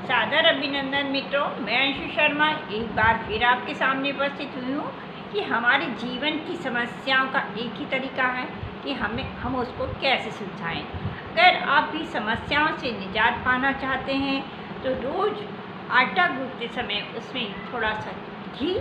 सादर अभिनंदन मित्रों, मैं अंशु शर्मा एक बार फिर आपके सामने उपस्थित हुई हूँ कि हमारे जीवन की समस्याओं का एक ही तरीका है कि हम उसको कैसे सुलझाएं। अगर आप भी समस्याओं से निजात पाना चाहते हैं तो रोज़ आटा गूंथते समय उसमें थोड़ा सा घी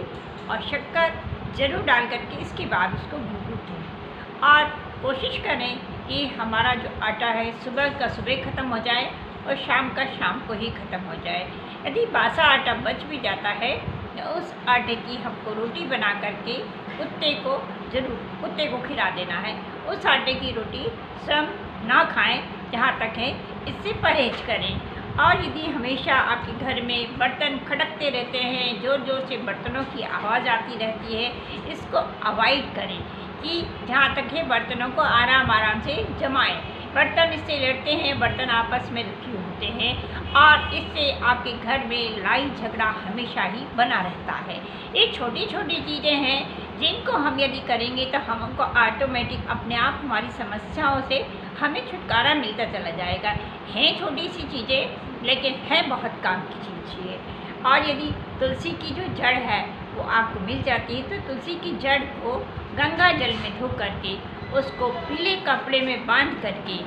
और शक्कर ज़रूर डाल करके इसके बाद उसको गूंथें और कोशिश करें कि हमारा जो आटा है सुबह का सुबह ख़त्म हो जाए और शाम का शाम को ही ख़त्म हो जाए। यदि बासा आटा बच भी जाता है तो उस आटे की हमको रोटी बना करके कुत्ते को खिला देना है। उस आटे की रोटी स्वयं ना खाएं जहाँ तक है इससे परहेज करें। और यदि हमेशा आपके घर में बर्तन खड़कते रहते हैं, ज़ोर ज़ोर से बर्तनों की आवाज़ आती रहती है, इसको अवॉइड करें कि जहाँ तक है बर्तनों को आराम आराम से जमाएं। बर्तन इससे लड़ते हैं, बर्तन आपस में दुखी होते हैं और इससे आपके घर में लड़ाई झगड़ा हमेशा ही बना रहता है। ये छोटी छोटी चीज़ें हैं जिनको हम यदि करेंगे तो हमको ऑटोमेटिक अपने आप हमारी समस्याओं से हमें छुटकारा मिलता चला जाएगा। हैं छोटी सी चीज़ें लेकिन है बहुत काम की चीज़ है। और यदि तुलसी की जो जड़ है वो आपको मिल जाती है तो तुलसी की जड़ को गंगा जल में धो करके उसको पीले कपड़े में बांध करके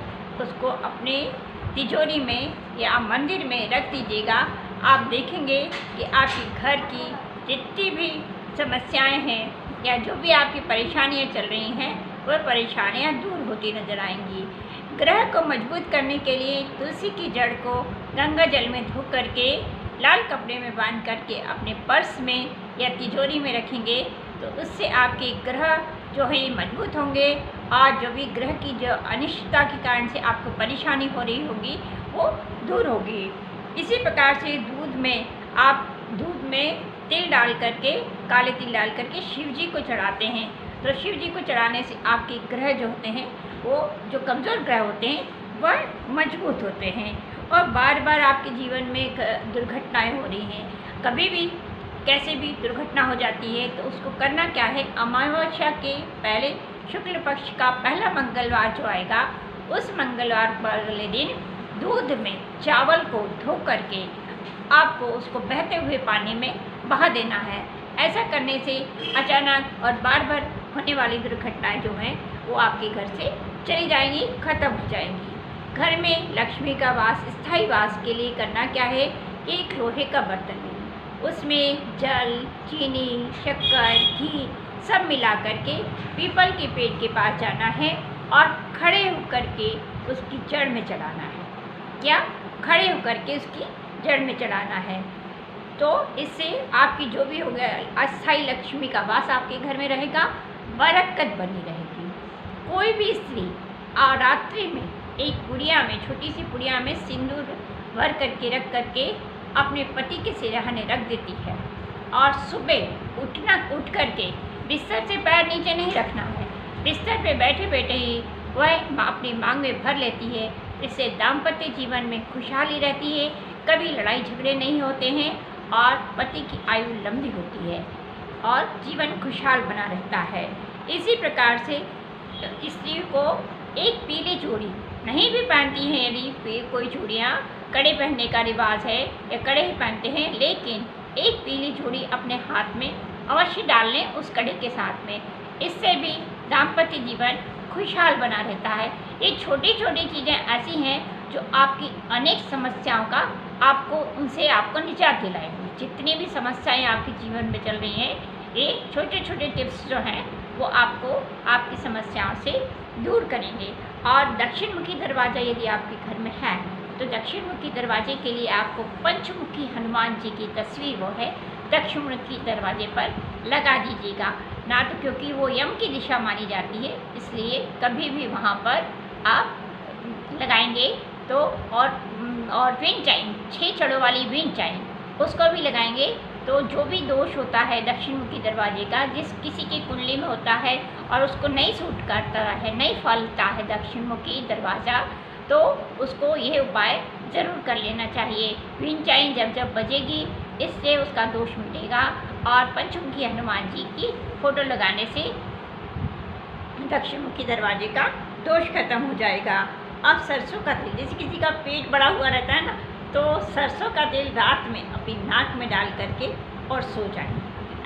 उसको अपने तिजोरी में या मंदिर में रख दीजिएगा। आप देखेंगे कि आपके घर की जितनी भी समस्याएं हैं या जो भी आपकी परेशानियां चल रही हैं वह परेशानियां दूर होती नज़र आएंगी। ग्रह को मजबूत करने के लिए तुलसी की जड़ को गंगा जल में धो करके लाल कपड़े में बांध करके अपने पर्स में या तिजोरी में रखेंगे तो उससे आपके ग्रह जो है मजबूत होंगे और जो भी ग्रह की जो अनिश्चितता के कारण से आपको परेशानी हो रही होगी वो दूर होगी। इसी प्रकार से दूध में तिल डाल करके काले तिल डाल करके शिव जी को चढ़ाते हैं तो शिव जी को चढ़ाने से आपके ग्रह जो होते हैं वो जो कमज़ोर ग्रह होते हैं वह मजबूत होते हैं। और बार बार आपके जीवन में दुर्घटनाएं हो रही हैं, कभी भी कैसे भी दुर्घटना हो जाती है तो उसको करना क्या है, अमावस्या के पहले शुक्ल पक्ष का पहला मंगलवार जो आएगा उस मंगलवार वाले दिन दूध में चावल को धो करके आपको उसको बहते हुए पानी में बहा देना है। ऐसा करने से अचानक और बार बार होने वाली दुर्घटनाएं जो हैं वो आपके घर से चली जाएंगी, ख़त्म हो जाएंगी। घर में लक्ष्मी का वास स्थायी वास के लिए करना क्या है, एक लोहे का बर्तन लें, उसमें जल, चीनी, शक्कर, घी सब मिला करके पीपल के पेड़ के पास जाना है और खड़े होकर के उसकी जड़ में चढ़ाना है। क्या खड़े होकर के उसकी जड़ में चढ़ाना है तो इससे आपकी जो भी हो गया अस्थायी लक्ष्मी का वास आपके घर में रहेगा, बरकत बनी रहेगी। कोई भी स्त्री रात्रि में एक पुड़िया में, छोटी सी पुड़िया में सिंदूर भर करके रख करके अपने पति के सिरहाने रख देती है और सुबह उठ करके बिस्तर से पैर नीचे नहीं रखना है, बिस्तर पे बैठे बैठे ही वह अपनी मांग में भर लेती है। इससे दाम्पत्य जीवन में खुशहाली रहती है, कभी लड़ाई झगड़े नहीं होते हैं और पति की आयु लंबी होती है और जीवन खुशहाल बना रहता है। इसी प्रकार से स्त्री को एक पीली चूड़ी नहीं भी पहनती हैं, यदि कोई चूड़ियाँ कड़े पहनने का रिवाज है या कड़े ही पहनते हैं, लेकिन एक पीली चूड़ी अपने हाथ में अवश्य डाल लें उस कड़े के साथ में। इससे भी दाम्पत्य जीवन खुशहाल बना रहता है। ये छोटी छोटी चीज़ें ऐसी हैं जो आपकी अनेक समस्याओं का आपको निजात दिलाएंगी। जितनी भी समस्याएं आपके जीवन में चल रही हैं, ये छोटे छोटे टिप्स जो हैं वो आपको आपकी समस्याओं से दूर करेंगे। और दक्षिण मुखी दरवाज़ा यदि आपके घर में है तो दक्षिण मुखी दरवाजे के लिए आपको पंचमुखी हनुमान जी की तस्वीर वो है दक्षिण मुखी दरवाजे पर लगा दीजिएगा। ना तो क्योंकि वो यम की दिशा मानी जाती है इसलिए कभी भी वहाँ पर आप लगाएंगे तो और विंड चाइम 6 छड़ों वाली विंड चाइम उसको भी लगाएंगे तो जो भी दोष होता है दक्षिण मुखी दरवाजे का, जिस किसी की कुंडली में होता है और उसको नहीं सूट करता है, नहीं फलता है दक्षिण मुखी दरवाज़ा, तो उसको यह उपाय ज़रूर कर लेना चाहिए। विंड चाइम जब जब बजेगी इससे उसका दोष मिटेगा और पंचमुखी हनुमान जी की फ़ोटो लगाने से दक्षिण मुखी दरवाजे का दोष खत्म हो जाएगा। अब सरसों का तेल, जैसे किसी का पेट बड़ा हुआ रहता है ना, तो सरसों का तेल रात में अपनी नाक में डाल करके और सो जाएं।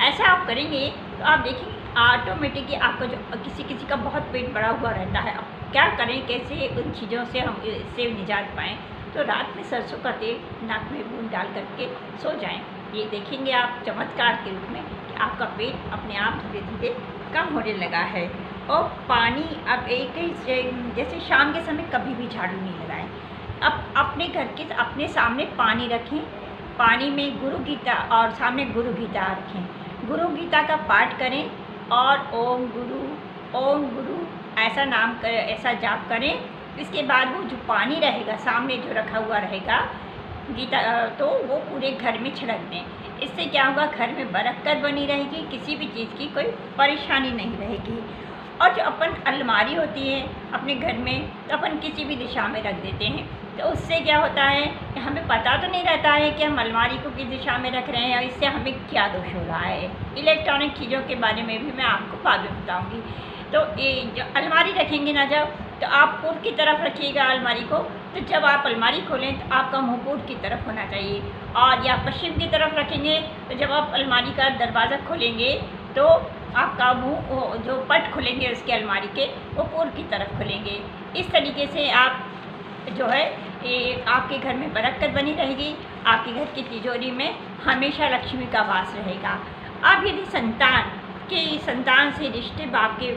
ऐसा आप करेंगे तो आप देखेंगे ऑटोमेटिकली आपका जो किसी किसी का बहुत पेट बढ़ा हुआ रहता है, अब क्या करें, कैसे उन चीज़ों से हम इससे निजात पाएँ। तो रात में सरसों का तेल नाक में बूंद डाल करके सो जाएं। ये देखेंगे आप चमत्कार के रूप में कि आपका पेट अपने आप धीरे धीरे कम होने लगा है। और पानी अब एक ही जैसे शाम के समय कभी भी झाड़ू नहीं लगाएं। अब अपने घर के अपने सामने पानी रखें, पानी में गुरु गीता और सामने गुरु गीता रखें, गुरु गीता का पाठ करें और ओम गुरु ऐसा जाप करें। इसके बाद वो जो पानी रहेगा सामने जो रखा हुआ रहेगा गीता, तो वो पूरे घर में छिड़क दें। इससे क्या होगा, घर में बरकत बनी रहेगी, किसी भी चीज़ की कोई परेशानी नहीं रहेगी। और जो अपन अलमारी होती है अपने घर में, तो अपन किसी भी दिशा में रख देते हैं, तो उससे क्या होता है कि हमें पता तो नहीं रहता है कि हम अलमारी को किस दिशा में रख रहे हैं और इससे हमें क्या दोष हो रहा है। इलेक्ट्रॉनिक चीज़ों के बारे में भी मैं आपको बाद में बताऊँगी। तो ये जो अलमारी रखेंगे ना, जब तो आप पूर्व की तरफ रखिएगा अलमारी को, तो जब आप अलमारी खोलें तो आपका मुँह पूर्व की तरफ होना चाहिए। और या पश्चिम की तरफ रखेंगे तो जब आप अलमारी का दरवाज़ा खोलेंगे तो आपका मुँह जो पट खुलेंगे उसके अलमारी के, वो पूर्व की तरफ खुलेंगे। इस तरीके से आप जो है ये आपके घर में बरकत बनी रहेगी, आपके घर की तिजोरी में हमेशा लक्ष्मी का वास रहेगा। अब यदि संतान से रिश्ते आपके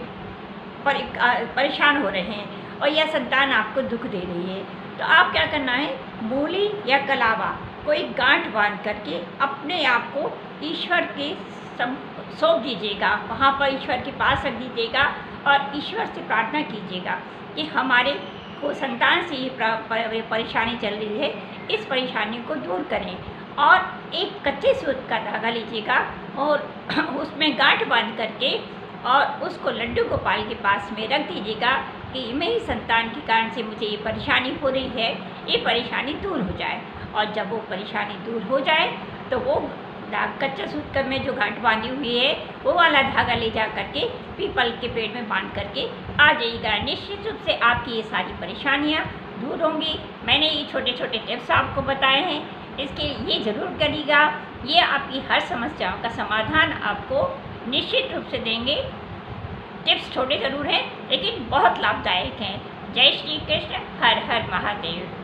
परेशान हो रहे हैं और यह संतान आपको दुख दे रही है, तो आप क्या करना है, मूली या कलावा कोई गांठ बांध करके अपने आप को ईश्वर के सौंप दीजिएगा, वहाँ पर ईश्वर के पास रख दीजिएगा और ईश्वर से प्रार्थना कीजिएगा कि हमारे को संतान से ये परेशानी चल रही है, इस परेशानी को दूर करें। और एक कच्चे सूत का धागा लीजिएगा और उसमें गांठ बांध करके और उसको लड्डू गोपाल के पास में रख दीजिएगा कि मेरी संतान के कारण से मुझे ये परेशानी हो रही है, ये परेशानी दूर हो जाए। और जब वो परेशानी दूर हो जाए तो वो कच्चा सूत में जो गांठ बांधी हुई है वो वाला धागा ले जा करके पीपल के पेड़ में बांध करके आ जाइएगा। निश्चित रूप से आपकी ये सारी परेशानियाँ दूर होंगी। मैंने ये छोटे छोटे टिप्स आपको बताए हैं, इसके ये ज़रूर करिएगा, ये आपकी हर समस्याओं का समाधान आपको निश्चित रूप से देंगे। टिप्स छोटे ज़रूर हैं लेकिन बहुत लाभदायक हैं। जय श्री कृष्ण, हर हर महादेव।